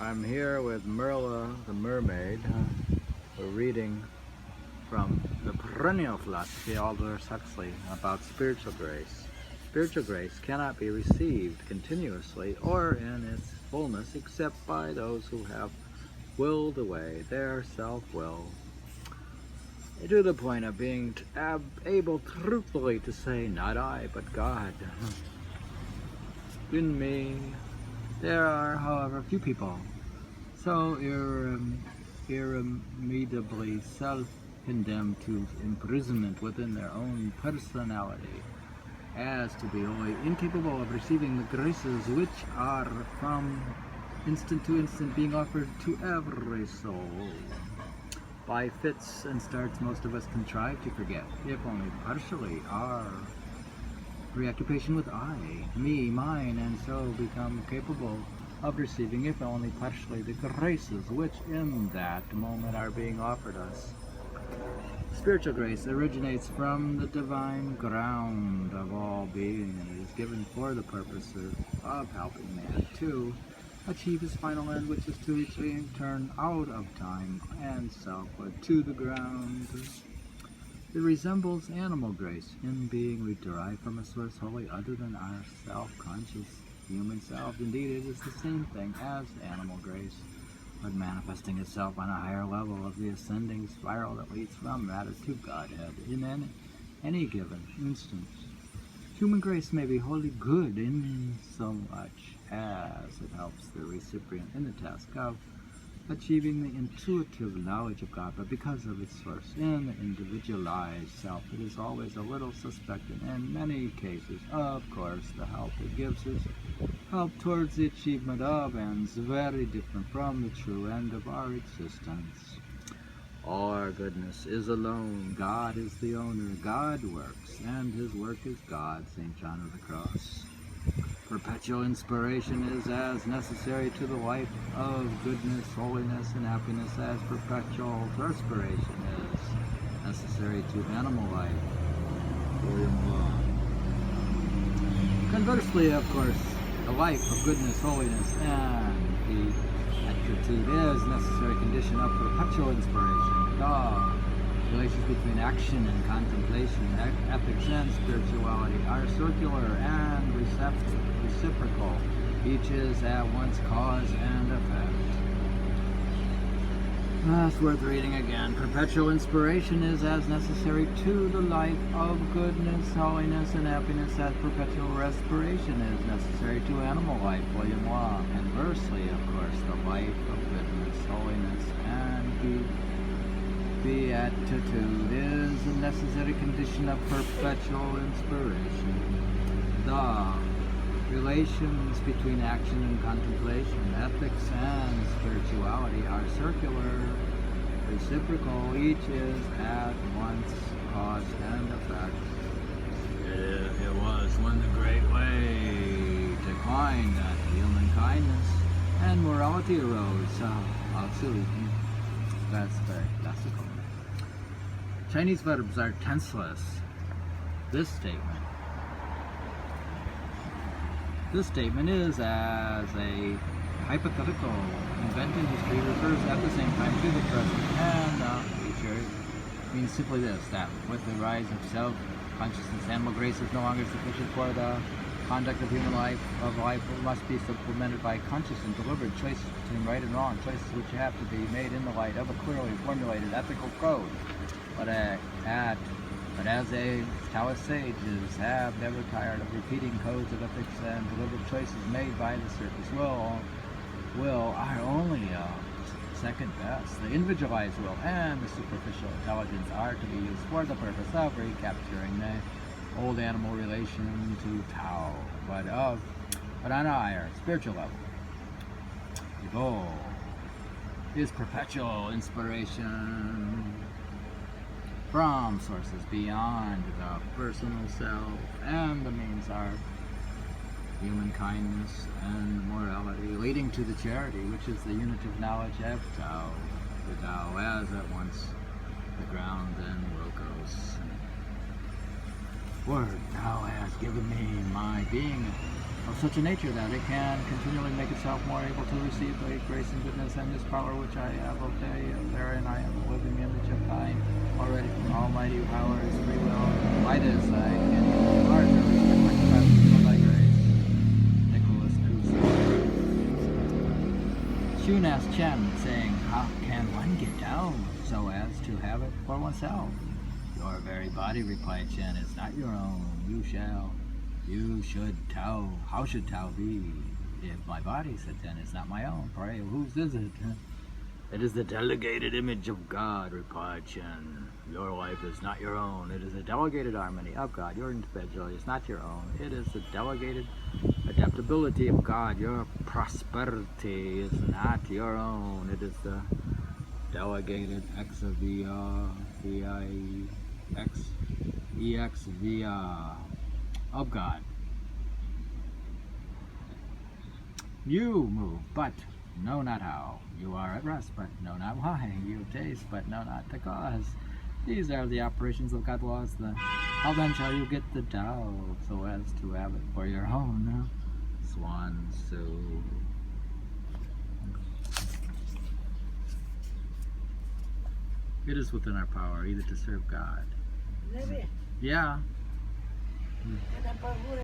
I'm here with Merla the mermaid. We're reading from the Perennial Philosophy, Aldous Huxley, about spiritual grace. Spiritual grace cannot be received continuously or in its fullness except by those who have willed away their self-will to the point of being able truthfully to say, not I, but God. In me, there are, however, few people so irremediably self-condemned to imprisonment within their own personality as to be wholly incapable of receiving the graces which are from instant to instant being offered to every soul. By fits and starts, most of us contrive to forget, if only partially, our preoccupation with I, me, mine, and so become capable of receiving, if only partially, the graces which in that moment are being offered us. Spiritual grace originates from the divine ground of all being, and it is given for the purpose of helping man to achieve his final end, which is to return out of time and selfhood to the ground. It resembles animal grace in being derived from a source wholly other than our self-conscious human self. Indeed, it is the same thing as animal grace, but manifesting itself on a higher level of the ascending spiral that leads from matter to Godhead in any given instance. Human grace may be wholly good in so much as it helps the recipient in the task of achieving the intuitive knowledge of God, but because of its source in the individualized self, it is always a little suspected. In many cases, of course, the help it gives is help towards the achievement of ends very different from the true end of our existence. Our goodness is alone. God is the owner. God works, and his work is God. St. John of the Cross. Perpetual inspiration is as necessary to the life of goodness, holiness, and happiness as perpetual respiration is necessary to animal life. William Law. Conversely, of course, the life of goodness, holiness, and beatitude is a necessary condition of perpetual inspiration. The relations between action and contemplation, ethics and spirituality are circular and reciprocal. Each is at once cause and effect. That's worth reading again. Perpetual inspiration is as necessary to the life of goodness, holiness, and happiness as perpetual respiration is necessary to animal life. William Law. Conversely, of course, the life of goodness, holiness, and beatitude is a necessary condition of perpetual inspiration. The relations between action and contemplation, ethics and spirituality are circular, reciprocal. Each is at once cause and effect. It was when the great way declined that human kindness and morality arose. Lao Tzu. That's very classical. Chinese verbs are tenseless. This statement is as a hypothetical event in history, refers at the same time to the present and the future. It means simply this, that with the rise of self-consciousness, animal grace is no longer sufficient for the conduct of human life. Must be supplemented by conscious and deliberate choices between right and wrong, choices which have to be made in the light of a clearly formulated ethical code. But as Taoist sages have never tired of repeating codes of ethics and deliberate choices made by the surface will are only second best. The individualized will and the superficial intelligence are to be used for the purpose of recapturing the old animal relation to Tao, but on a higher spiritual level. The goal is perpetual inspiration from sources beyond the personal self, and the means are human kindness and morality, leading to the charity, which is the unitive knowledge of Tao, the Tao as at once the ground and logos. Word, Thou hast given me my being, of such a nature that it can continually make itself more able to receive the grace and goodness and this power which I have obtained. Therein I am the living image of thine, already from almighty powers, free will. By this I can even larger respect my capacity for thy grace. Nicholas Cousin. Shun asked Chen, saying, how can one get down so as to have it for oneself? Your very body, replied Chen, is not your own. You should Tao. How should Tao be? If my body, said Chen, is not my own, pray, whose is it? It is the delegated image of God, replied Chen. Your life is not your own. It is a delegated harmony of God. Your individuality is not your own. It is the delegated adaptability of God. Your prosperity is not your own. It is the delegated Exuviae of God. You move, but know not how. You are at rest, but know not why. You taste, but know not the cause. These are the operations of God's laws. How then shall you get the Tao so as to have it for your own? Swan Tzu. It is within our power either to serve God. Yeah.